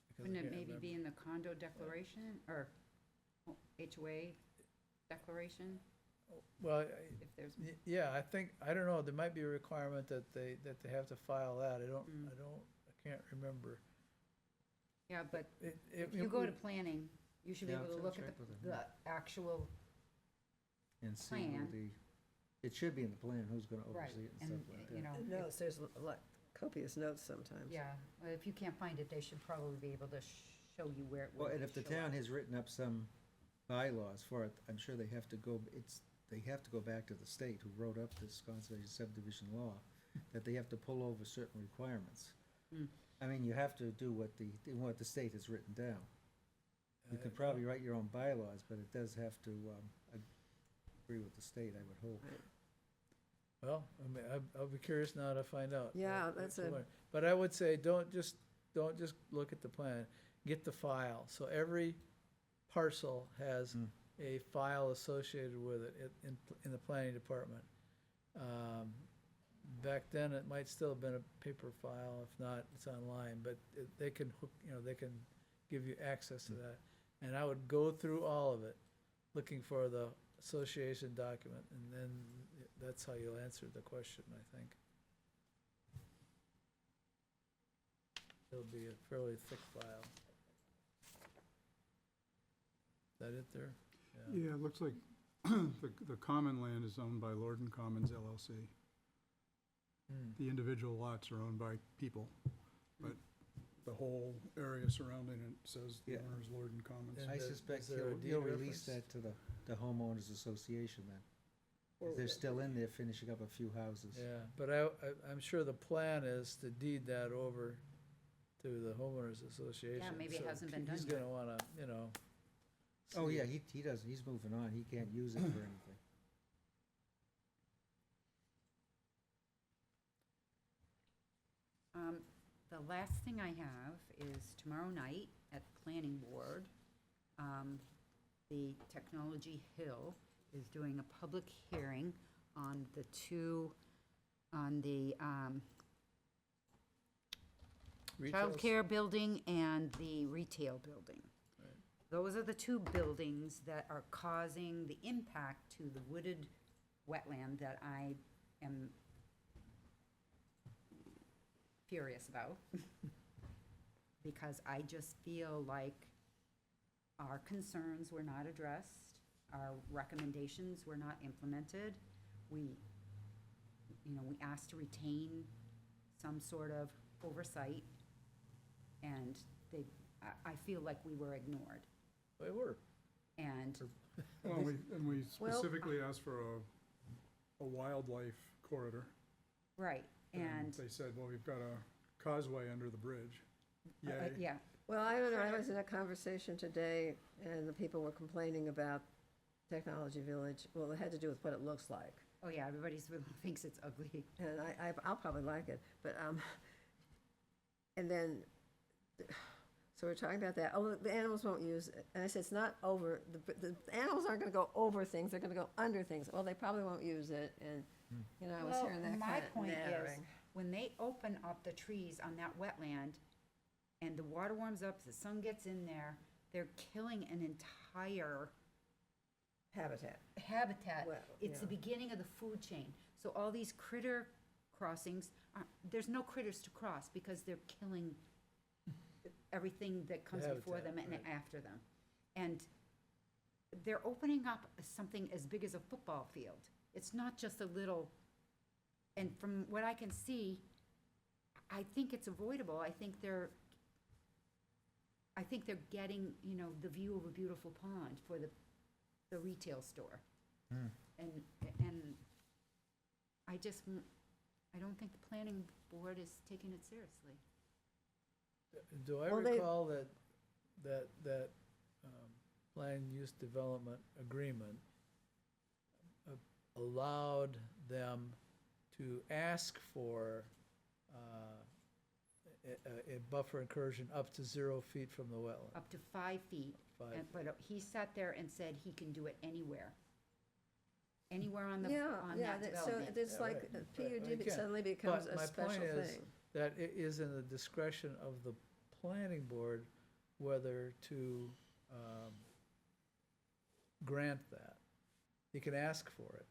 because I Wouldn't it can't maybe remember. be in the condo declaration or HOA declaration, Well, if there's, yeah, I don't know, there might be a requirement that they have to file that. Mm. I can't remember. yeah, but If if you go to planning, you should be Yeah, able to I'll look check at with them. the actual, And see who Plan. it should be in the plan, who's gonna right, oversee it and and, stuff like that. you know. if- Notes, there's copious notes sometimes. Yeah, well, if you can't find it, they should probably be able to show you where it Well, would and if the show town up. has written up some bylaws for it, I'm sure they have to go back to the state who wrote up this conservation subdivision law, that they have to pull over certain requirements. Mm. I mean, you have to do what the state has written down. You could Uh, probably write your own bylaws, but it does have to, agree with the state, I would hope. Well, I mean, I'll be curious now to find out. Yeah, what that's to a- learn. But I would say, don't just look at the plan, get the file. So every parcel has Mm. a file associated with it in the planning department. Back then, it might still have been a paper file, if not, it's online, but they can hook, they can give you access to that. And I would go through all of it, looking for the association document, and then that's how you'll answer the question, I think. It'll be a fairly thick file. Is that it there? Yeah, it looks like the common land is owned by Lord and Commons LLC. Hmm. The individual lots are owned by people, but the whole area surrounding it says the Yeah. owner's Lord and Commons. And I is suspect there a he'll deed release reference? that to the homeowners association then. Or- They're still in there finishing up a few houses. Yeah, but I'm sure the plan is to deed that over to the homeowners association. maybe it so hasn't been done He's yet. gonna wanna, Oh, see yeah, it. he doesn't, he's moving on, he can't use it for anything. The last thing I have is tomorrow night at Planning Board, the Technology Hill is doing a public hearing on the Retail s- childcare building and the retail building. Right. Those are the two buildings that are causing the impact to the wooded wetland that I am furious about. Because I just feel like our concerns were not addressed, our recommendations were not implemented. We asked to retain some sort of oversight, and I feel like we were ignored. They were. And, Well, we Well- specifically asked for a wildlife corridor. right, and, They said, well, we've got a causeway under the bridge. Yay. yeah, Well, I don't know, I was in a conversation today, and the people were complaining about Technology Village. Well, it had to do with what it looks like, oh yeah, everybody thinks it's ugly. and I'll probably like it, but, and then, so we're talking about that, oh, the animals won't use it, and I said, it's not over, the animals aren't gonna go over things, they're gonna go under things, well, they probably won't use it, and, I was Well, hearing that my kind of point is, nattering. when they open up the trees on that wetland and the water warms up, the sun gets in there, they're killing an entire Habitat. habitat. Well, It's the yeah. beginning of the food chain. So all these critter crossings, there's no critters to cross because they're killing everything that comes before them habitat, and right. after them. And they're opening up something as big as a football field. It's not just a little, and from what I can see, I think it's avoidable. I think they're getting, you know, the view of a beautiful pond for the retail store. Hmm. And I just, I don't think the planning board is taking it seriously. Do I Well, they- recall that land use development agreement allowed them to ask for a buffer incursion up to 0 feet from the wetland? Up to 5 feet. 5 But he sat there and said he can do it anywhere. Anywhere on Yeah, on yeah, that so development. it's Yeah, like right, a right, PUD I can. suddenly becomes But a my special point is thing. that it is in the discretion of the planning board whether to grant that. You can ask for it.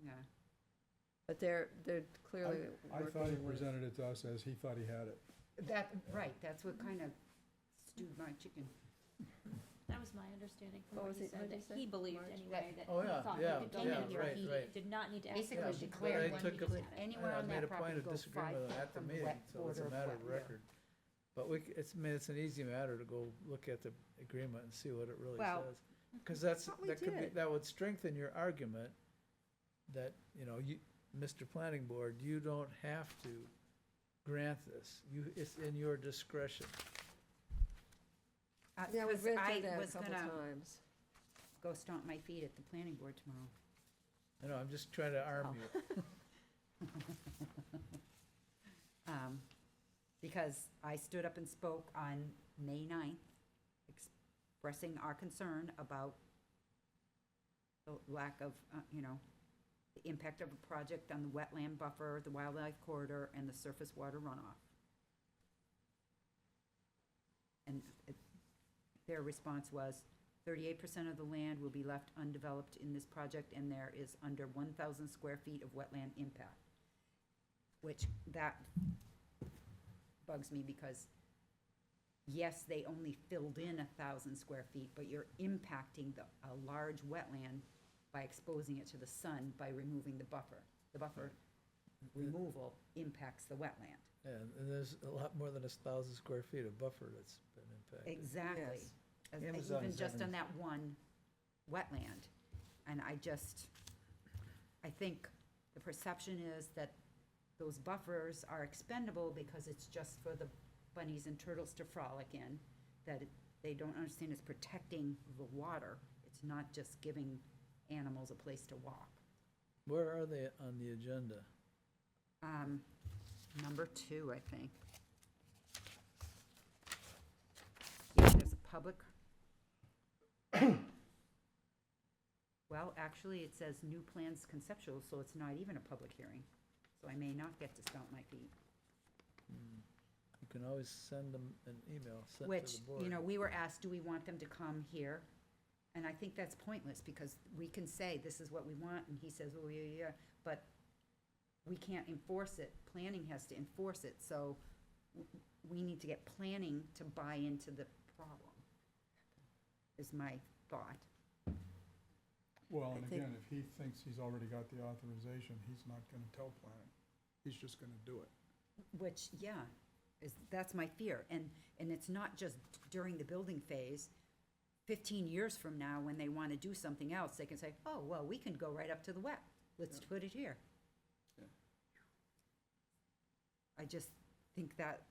Yeah. But they're clearly I thought he working with. presented it to us as he thought he had it. Right, that's what kind of stewed my chicken. That was my understanding from What what was he it- said, what did that he he say? believed March? anyway, that Oh, he yeah, thought yeah, he could go yeah, anywhere. right, He right. did not need to ask. Basically permission. declared I when took he a- could, anywhere I on made that a point property of go 5 disagreement feet at the from the meeting, wet so it's border a of matter of wetland. record. But it's an easy matter to go look at the agreement and see what it really Well, says. Because that's, thought we that could be, did. that would strengthen your argument that, you know, you, Mr. Planning Board, you don't have to grant this. It's in your discretion. Yeah, we've 'Cause read I through that a was couple gonna times. go stomp my feet at the planning board tomorrow. I know, I'm just trying to arm Oh. you. Because I stood up and spoke on May 9th, expressing our concern about the lack of, you know, the impact of a project on the wetland buffer, the wildlife corridor, and the surface water runoff. And their response was, 38% of the land will be left undeveloped in this project, and there is under 1,000 square feet of wetland impact. Which, that bugs me because, yes, they only filled in 1,000 square feet, but you're impacting a large wetland by exposing it to the sun by removing the buffer. The buffer removal impacts the wetland. And there's a lot more than 1,000 square feet of buffer that's been impacted. Exactly. Yes. Amazon Even is just on having- that one wetland. And I think the perception is that those buffers are expendable because it's just for the bunnies and turtles to frolic in, that they don't understand it's protecting the water. It's not just giving animals a place to walk. Where are they on the agenda? Number 2, I think. Yeah, there's a public. Well, actually, it says new plans conceptual, so it's not even a public hearing. So I may not get to stomp my feet. You can always send them an email, sent to Which, the board. you know, we were asked, do we want them to come here? And I think that's pointless, because we can say, this is what we want, and he says, oh, yeah, but we can't enforce it. Planning has to enforce it, so we need to get planning to buy into the problem, is my thought. Well, I and think- again, if he thinks he's already got the authorization, he's not gonna tell planning. He's just gonna do it. Which, yeah, that's my fear. And it's not just during the building phase. 15 years from now, when they want to do something else, they can say, oh, well, we can go right up to the wet. Let's put it here. Yeah. I just think that,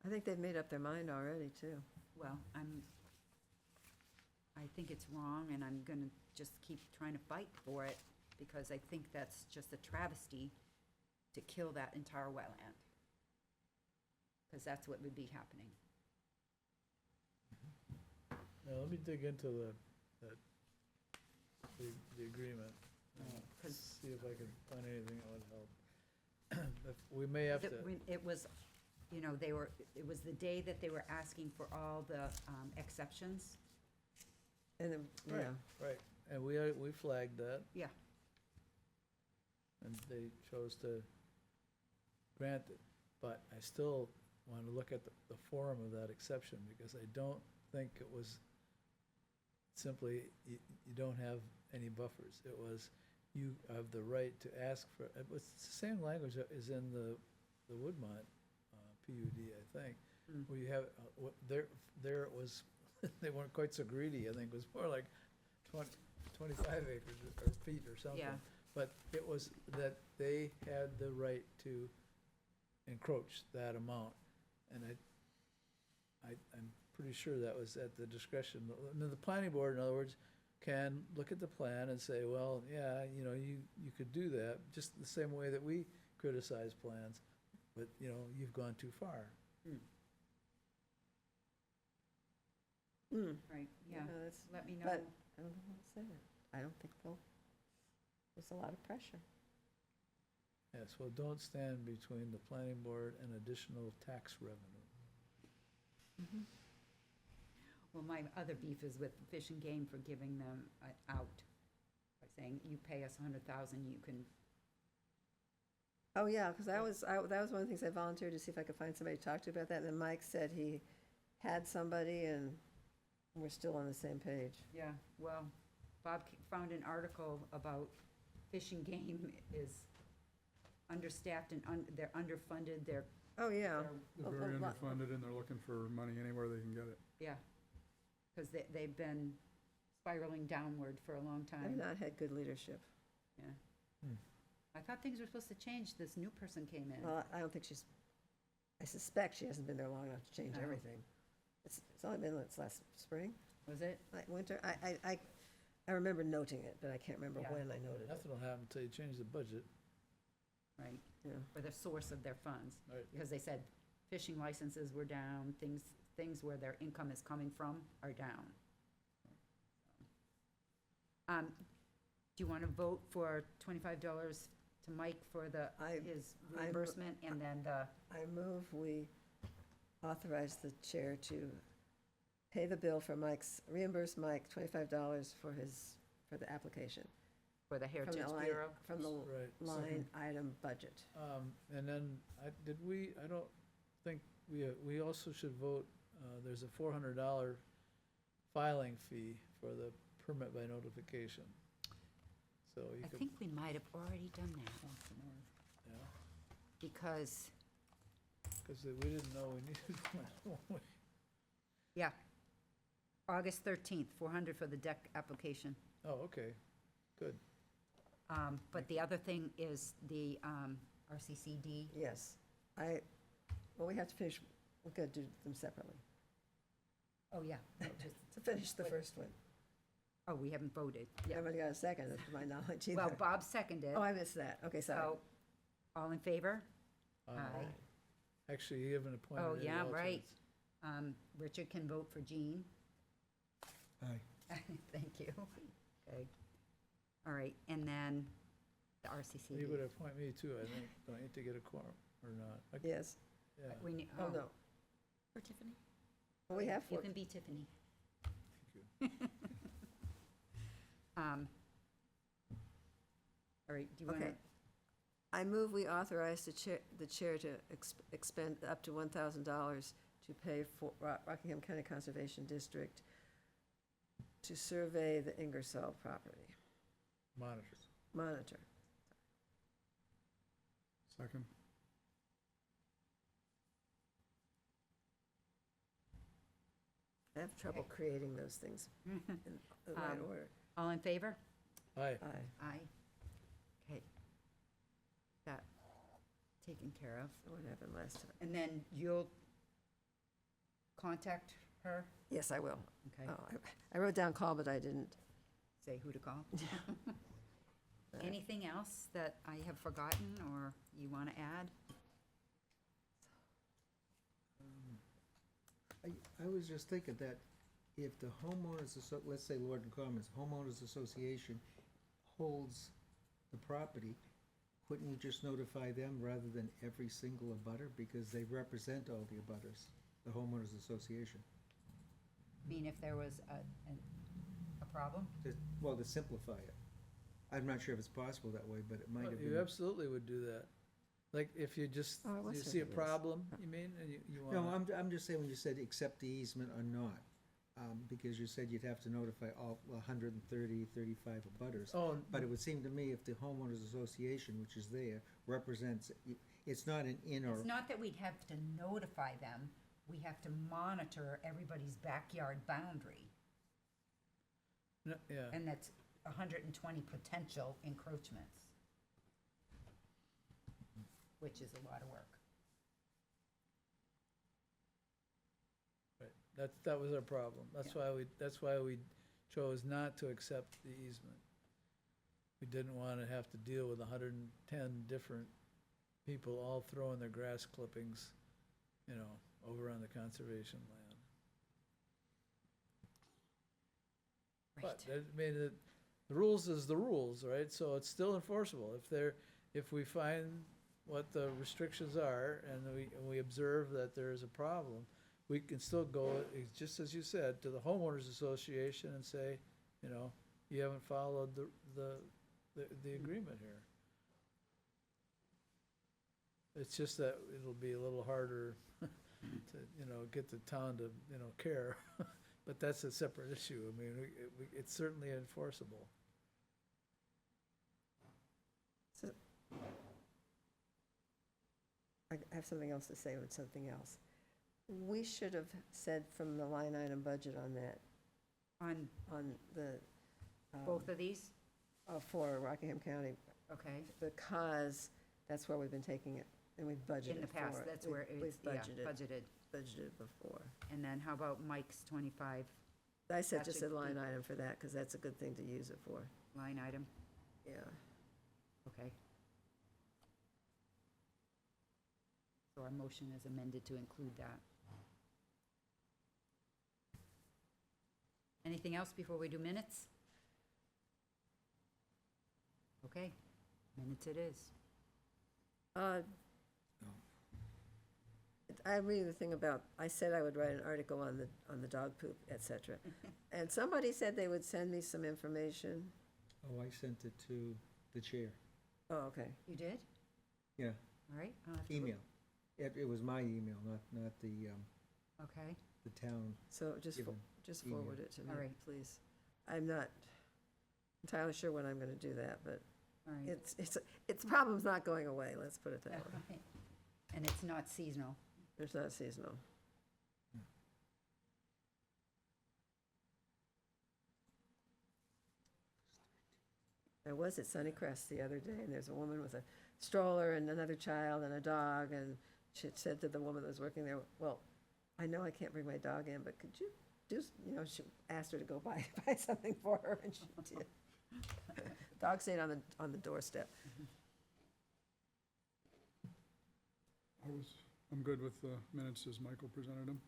I think they've made up their mind already, too. well, I think it's wrong, and I'm gonna just keep trying to fight for it, because I think that's just a travesty to kill that entire wetland. Because that's what would be happening. Now, let me dig into the agreement. See if I can find anything that would help. We may have to, It was, you know, it was the day that they were asking for all the exceptions. And, yeah, right, right, and we flagged that. Yeah. And they chose to grant it, but I still want to look at the form of that exception, because I don't think it was simply, you don't have any buffers. It was, you have the right to ask for, it was the same language that is in the Woodmont PUD, I think. Mm. Where you have, there it was, they weren't quite so greedy, I think, it was more like 25 acres or feet or something. Yeah. But it was that they had the right to encroach that amount, and I'm pretty sure that was at the discretion. The planning board, in other words, can look at the plan and say, well, yeah, you know, you could do that, just the same way that we criticize plans, but, you know, you've gone too far. Right, yeah, that's, let me know. but I don't know how to say it. I don't think there's a lot of pressure. Yes, well, don't stand between the planning board and additional tax revenue. Well, my other beef is with Fish and Game for giving them out, by saying, you pay us 100,000, you can, Oh, yeah, because that was one of the things I volunteered to see if I could find somebody to talk to about that, and then Mike said he had somebody, and we're still on the same page. yeah, well, Bob found an article about Fish and Game is understaffed and they're underfunded, Oh, yeah. They're very underfunded and they're looking for money anywhere they can get it. yeah, because they've been spiraling downward for a long I've time, not had good leadership. yeah. Hmm. I thought things were supposed to change, this new person came in. Well, I don't think I suspect she hasn't been there long enough to change Oh. everything. It's only been, it's last spring, Was it? like winter. I remember noting it, but I can't remember Yeah. when I noted it. Nothing will happen until you change the budget. Right, Yeah. or the source of their funds. Right. Because they said fishing licenses were down, things where their income is coming from are down. Do you want to vote for $25 to Mike for his I- reimbursement, and then the, I move we authorize the chair to pay the bill for reimburse Mike $25 for the application. for the From Heritage the line- Bureau? From the Right. line item budget. And then, I don't think, we also should vote, there's a $400 filing fee for the permit by notification. So you I could, think we might have already done that, yeah, because, because we didn't know we needed one. yeah, August 13th, 400 for the deck application. Oh, okay, good. But the other thing is the RCCD. Yes. Well, we have to finish, we've got to do them separately. Oh, yeah. No, just- To finish the first one. Oh, we haven't voted. I Yeah. haven't got a second, to my knowledge either. Well, Bob seconded. Oh, I missed that. Okay, sorry. So, all in favor? Uh, Aye. Actually, you haven't appointed Oh, any yeah, right. alternates. Richard can vote for Jean. Aye. Thank you. Okay. All right, and then the You RCCD. would appoint me too, I think, don't you, to get a quorum, or not? Yes. Yeah, We need, Oh, no. For Tiffany? Well, we have You four. can be Tiffany. thank you. All right, do you want to? Okay. I move we authorize the chair to expend up to $1,000 to pay for Rockingham County Conservation District to survey the Ingersoll property. Monitor. Second? I have trouble creating those things in the right order. All in favor? Aye, Aye. Aye. Okay. That taken care of. What happened last time? And then you'll contact her? Yes, I will. Okay, Oh, I wrote down call, but I didn't. say who to call. Anything else that I have forgotten or you want to add? I was just thinking that if the homeowners, let's say Lorden Commons, homeowners association holds the property, couldn't you just notify them rather than every single abutter? Because they represent all the abutters, the homeowners association. I mean, if there was a problem? Well, to simplify it. I'm not sure if it's possible that way, but it might Well, have you been. absolutely would do that. Like, if you just, Oh, I was you see a thinking this. problem, you mean, and you No, want, I'm just saying when you said accept the easement or not. because you said you'd have to notify all 130, 35 abutters. Oh, But it would seem to me if the homeowners association, which is there, represents, it's not an in or, It's not that we'd have to notify them, we have to monitor everybody's backyard boundary. no, yeah, And that's 120 potential encroachments. Which is a lot of work. right. That was our problem. That's why we chose not to accept the easement. We didn't want to have to deal with 110 different people all throwing their grass clippings, you know, over on the conservation land. But, I mean, the rules is the rules, right? So it's still enforceable. If we find what the restrictions are and we observe that there is a problem, we can still go, just as you said, to the homeowners association and say, you know, you haven't followed the agreement here. It's just that it'll be a little harder to, you know, get the town to, you know, care. But that's a separate issue. I mean, it's certainly enforceable. So, I have something else to say with something else. We should have said from the line item budget on that, On on the. both of these? For Rockingham County, Okay. because that's where we've been taking it, and we've budgeted for it. In the past, that's where it's, We've yeah, budgeted, budgeted. budgeted before. And then how about Mike's 25 I said That just a should line be- item for that, because that's a good thing to use it for, line item? yeah. Okay. So our motion is amended to include that. Anything else before we do minutes? Okay, minutes it is. I'm reading the thing about, I said I would write an article on the dog poop, et cetera. And somebody said they would send me some information. oh, I sent it to the chair. Oh, okay. You did? Yeah, All right. I'll have to look. email. It was my email, not the Okay, town So just given. just email. forward it to me, All right. please. I'm not entirely sure when I'm gonna do that, but all right. it's, the problem's not going away, let's put it that way. Right. And it's not seasonal. It's not seasonal. I was at Sunnycrest the other day, and there's a woman with a stroller and another child and a dog, and she had said to the woman that was working there, well, I know I can't bring my dog in, but could you do, she asked her to go buy something for her, and she did. Dog stayed on the doorstep. I'm good with the minutes as Michael presented them.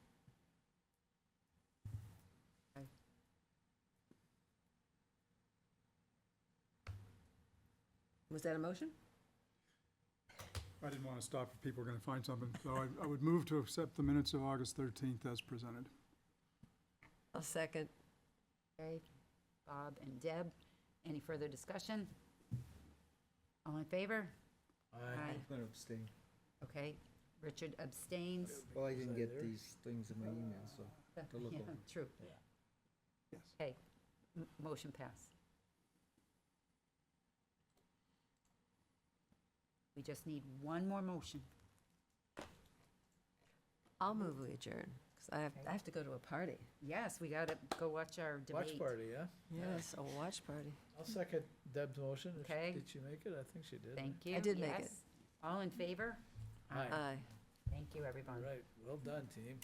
Was that a motion? I didn't want to stop if people were going to find something, so I would move to accept the minutes of August 13th as presented. I'll second. Okay, Bob and Deb, any further discussion? All in favor? Aye. I'm gonna abstain. Okay, Richard abstains. Well, I didn't get There. these things in my email, so. To look Yeah, over. true. Yes. Okay, motion pass. We just need one more motion. I'll move we adjourn, because I have to go to a party. Yes, we gotta go watch our debate. Watch party, yeah? Yes, a watch party. I'll second Deb's motion. Okay. Did she make it? I think she did. Thank you. I did make it. Yes. All in favor? Aye. Aye. Thank you, All everyone. right, well done, team.